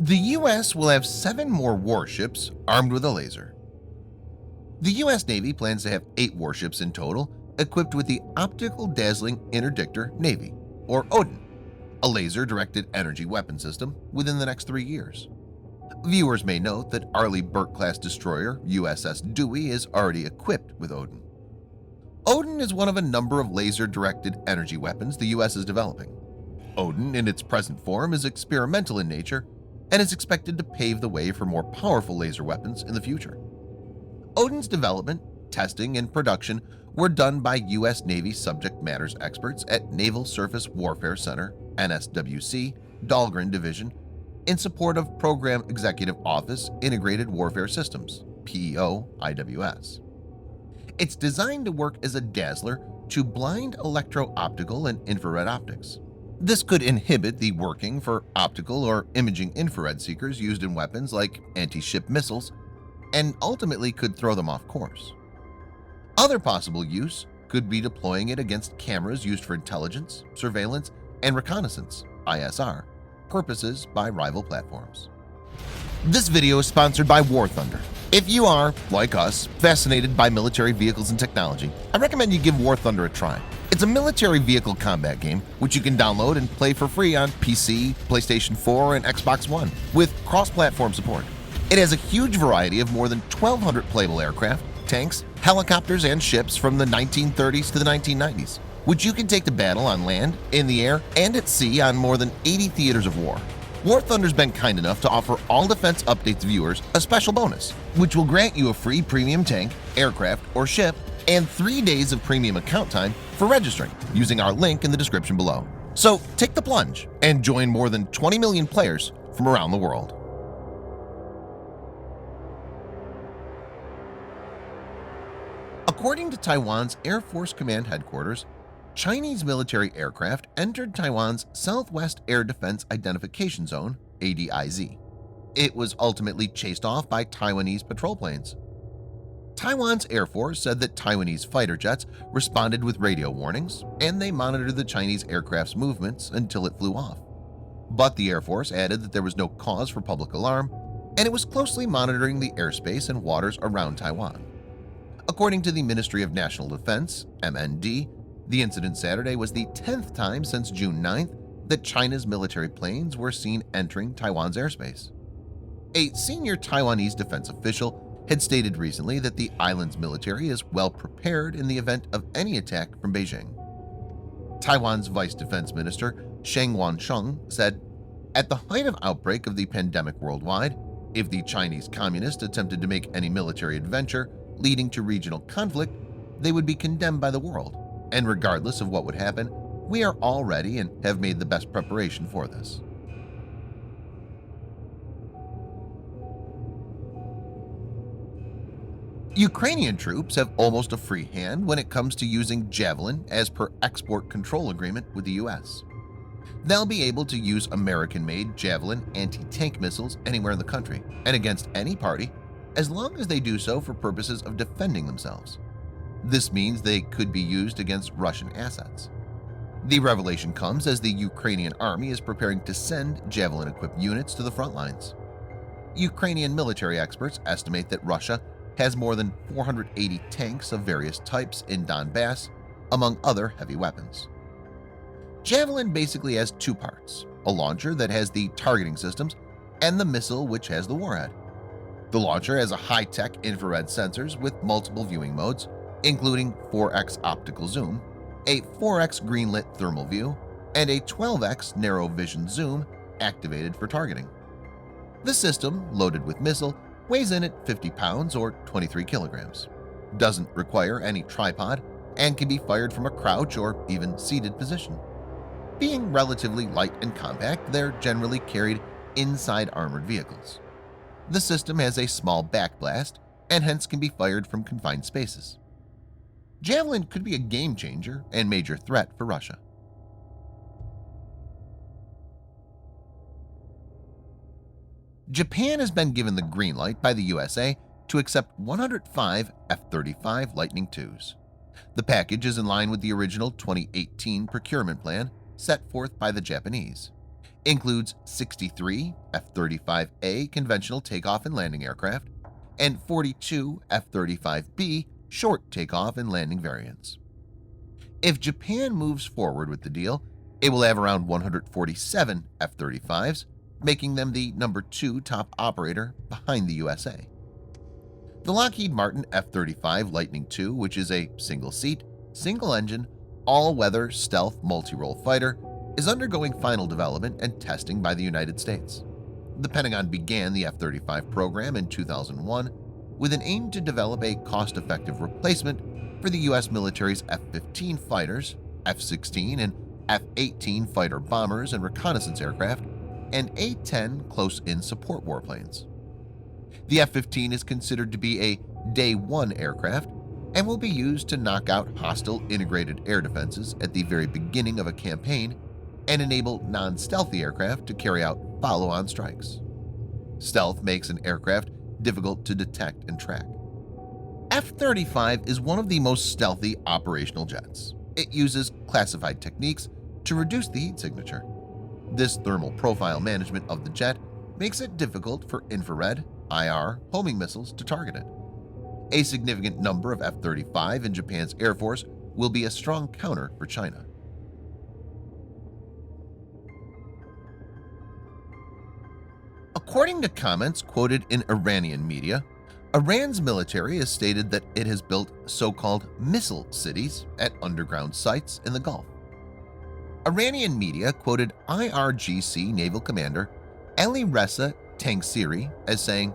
The U.S. will have 7 more warships armed with a laser. The U.S. Navy plans to have 8 warships in total equipped with the Optical Dazzling Interdictor Navy, or ODIN, a laser-directed energy weapon system within the next 3 years. Viewers may note that Arleigh Burke-class destroyer USS Dewey is already equipped with ODIN. ODIN is one of a number of laser-directed energy weapons the U.S. is developing. ODIN in its present form is experimental in nature and is expected to pave the way for more powerful laser weapons in the future. ODIN's development, testing, and production were done by U.S. Navy subject matters experts at Naval Surface Warfare Center NSWC, Dahlgren Division, in support of Program Executive Office Integrated Warfare Systems (PEO IWS). It's designed to work as a dazzler to blind electro-optical and infrared optics. This could inhibit the working for optical or imaging infrared seekers used in weapons like anti-ship missiles, and ultimately could throw them off course. Other possible use could be deploying it against cameras used for intelligence, surveillance, and reconnaissance (ISR) purposes by rival platforms. This video is sponsored by War Thunder. If you are, like us, fascinated by military vehicles and technology, I recommend you give War Thunder a try. It's a military vehicle combat game which you can download and play for free on PC, PlayStation 4, and Xbox One with cross-platform support. It has a huge variety of more than 1,200 playable aircraft, tanks, helicopters, and ships from the 1930s to the 1990s, which you can take to battle on land, in the air, and at sea on more than 80 theaters of war. War Thunder's been kind enough to offer All Defense Updates viewers a special bonus, which will grant you a free premium tank, aircraft, or ship, and 3 days of premium account time for registering using our link in the description below. So take the plunge and join more than 20 million players from around the world. According to Taiwan's Air Force Command Headquarters, Chinese military aircraft entered Taiwan's Southwest Air Defense Identification Zone (ADIZ). It was ultimately chased off by Taiwanese patrol planes. Taiwan's Air Force said that Taiwanese fighter jets responded with radio warnings, and they monitored the Chinese aircraft's movements until it flew off. But the Air Force added that there was no cause for public alarm, and it was closely monitoring the airspace and waters around Taiwan. According to the Ministry of National Defense (MND), the incident Saturday was the 10th time since June 9th that China's military planes were seen entering Taiwan's airspace. A senior Taiwanese defense official had stated recently that the island's military is well prepared in the event of any attack from Beijing. Taiwan's Vice Defense Minister Sheng Wansheng said, "At the height of outbreak of the pandemic worldwide, if the Chinese communists attempted to make any military adventure leading to regional conflict, they would be condemned by the world, and regardless of what would happen, we are all ready and have made the best preparation for this." Ukrainian troops have almost a free hand when it comes to using Javelin as per export control agreement with the U.S. They'll be able to use American-made Javelin anti-tank missiles anywhere in the country and against any party, as long as they do so for purposes of defending themselves. This means they could be used against Russian assets. The revelation comes as the Ukrainian army is preparing to send Javelin-equipped units to the front lines. Ukrainian military experts estimate that Russia has more than 480 tanks of various types in Donbass, among other heavy weapons. Javelin basically has 2 parts, a launcher that has the targeting systems and the missile which has the warhead. The launcher has a high-tech infrared sensors with multiple viewing modes, including 4x optical zoom, a 4x green-lit thermal view, and a 12x narrow vision zoom activated for targeting. The system, loaded with missile, weighs in at 50 pounds or 23 kilograms, doesn't require any tripod, and can be fired from a crouch or even seated position. Being relatively light and compact, they're generally carried inside armored vehicles. The system has a small backblast and hence can be fired from confined spaces. Javelin could be a game-changer and major threat for Russia. Japan has been given the green light by the USA to accept 105 F-35 Lightning IIs. The package is in line with the original 2018 procurement plan set forth by the Japanese. includes 63 F-35A conventional takeoff and landing aircraft and 42 F-35B short takeoff and landing variants. If Japan moves forward with the deal, it will have around 147 F-35s, making them the #2 top operator behind the USA. The Lockheed Martin F-35 Lightning II, which is a single-seat, single-engine, all-weather stealth multi-role fighter, is undergoing final development and testing by the United States. The Pentagon began the F-35 program in 2001 with an aim to develop a cost-effective replacement for the U.S. military's F-15 fighters, F-16 and F-18 fighter bombers and reconnaissance aircraft, and A-10 close-in support warplanes. The F-15 is considered to be a Day 1 aircraft and will be used to knock out hostile integrated air defenses at the very beginning of a campaign and enable non-stealthy aircraft to carry out follow-on strikes. Stealth makes an aircraft difficult to detect and track. F-35 is one of the most stealthy operational jets. It uses classified techniques to reduce the heat signature. This thermal profile management of the jet makes it difficult for infrared, IR, homing missiles to target it. A significant number of F-35 in Japan's Air Force will be a strong counter for China. According to comments quoted in Iranian media, Iran's military has stated that it has built so-called missile cities at underground sites in the Gulf. Iranian media quoted IRGC Naval Commander Ali Reza Tangsiri as saying,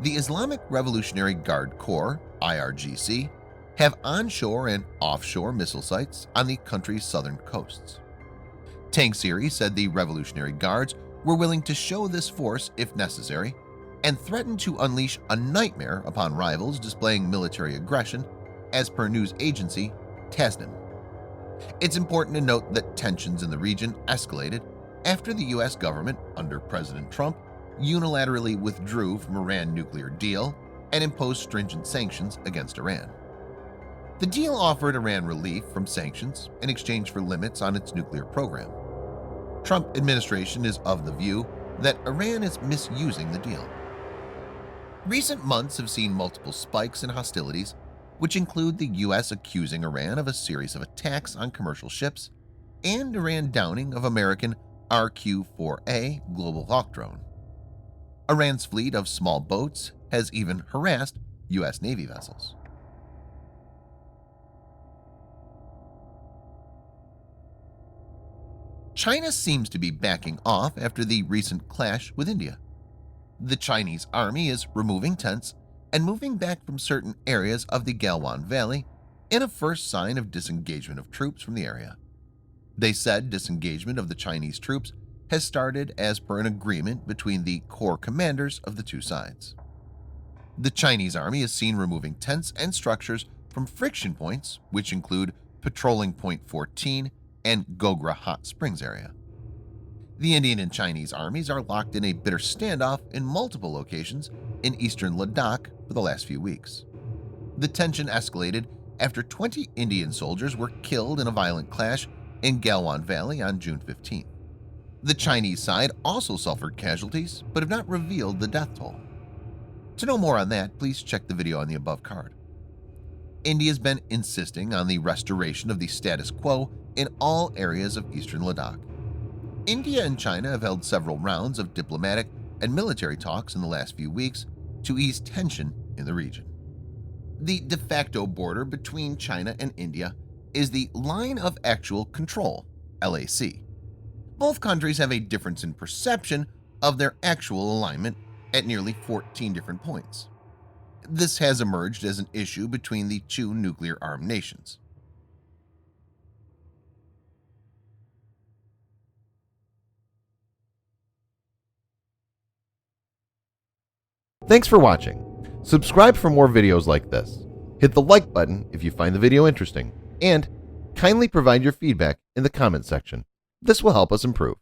"The Islamic Revolutionary Guard Corps (IRGC) have onshore and offshore missile sites on the country's southern coasts." Tangsiri said the Revolutionary Guards were willing to show this force if necessary and threatened to unleash a nightmare upon rivals displaying military aggression, as per news agency Tasnim. It's important to note that tensions in the region escalated after the U.S. government, under President Trump, unilaterally withdrew from Iran nuclear deal and imposed stringent sanctions against Iran. The deal offered Iran relief from sanctions in exchange for limits on its nuclear program. Trump administration is of the view that Iran is misusing the deal. Recent months have seen multiple spikes in hostilities, which include the U.S. accusing Iran of a series of attacks on commercial ships and Iran downing of American RQ-4A Global Hawk drone. Iran's fleet of small boats has even harassed U.S. Navy vessels. China seems to be backing off after the recent clash with India. The Chinese army is removing tents and moving back from certain areas of the GALWAN Valley in a first sign of disengagement of troops from the area. They said disengagement of the Chinese troops has started as per an agreement between the corps commanders of the two sides. The Chinese army is seen removing tents and structures from friction points, which include Patrolling Point 14 and Gogra Hot Springs area. The Indian and Chinese armies are locked in a bitter standoff in multiple locations in eastern Ladakh for the last few weeks. The tension escalated after 20 Indian soldiers were killed in a violent clash in GALWAN Valley on June 15th. The Chinese side also suffered casualties but have not revealed the death toll. To know more on that, please check the video on the above card. India has been insisting on the restoration of the status quo in all areas of eastern Ladakh. India and China have held several rounds of diplomatic and military talks in the last few weeks to ease tension in the region. The de facto border between China and India is the Line of Actual Control, LAC. Both countries have a difference in perception of their actual alignment at nearly 14 different points. This has emerged as an issue between the two nuclear-armed nations. Thanks for watching. Subscribe for more videos like this. Hit the like button if you find the video interesting, and kindly provide your feedback in the comment section. This will help us improve.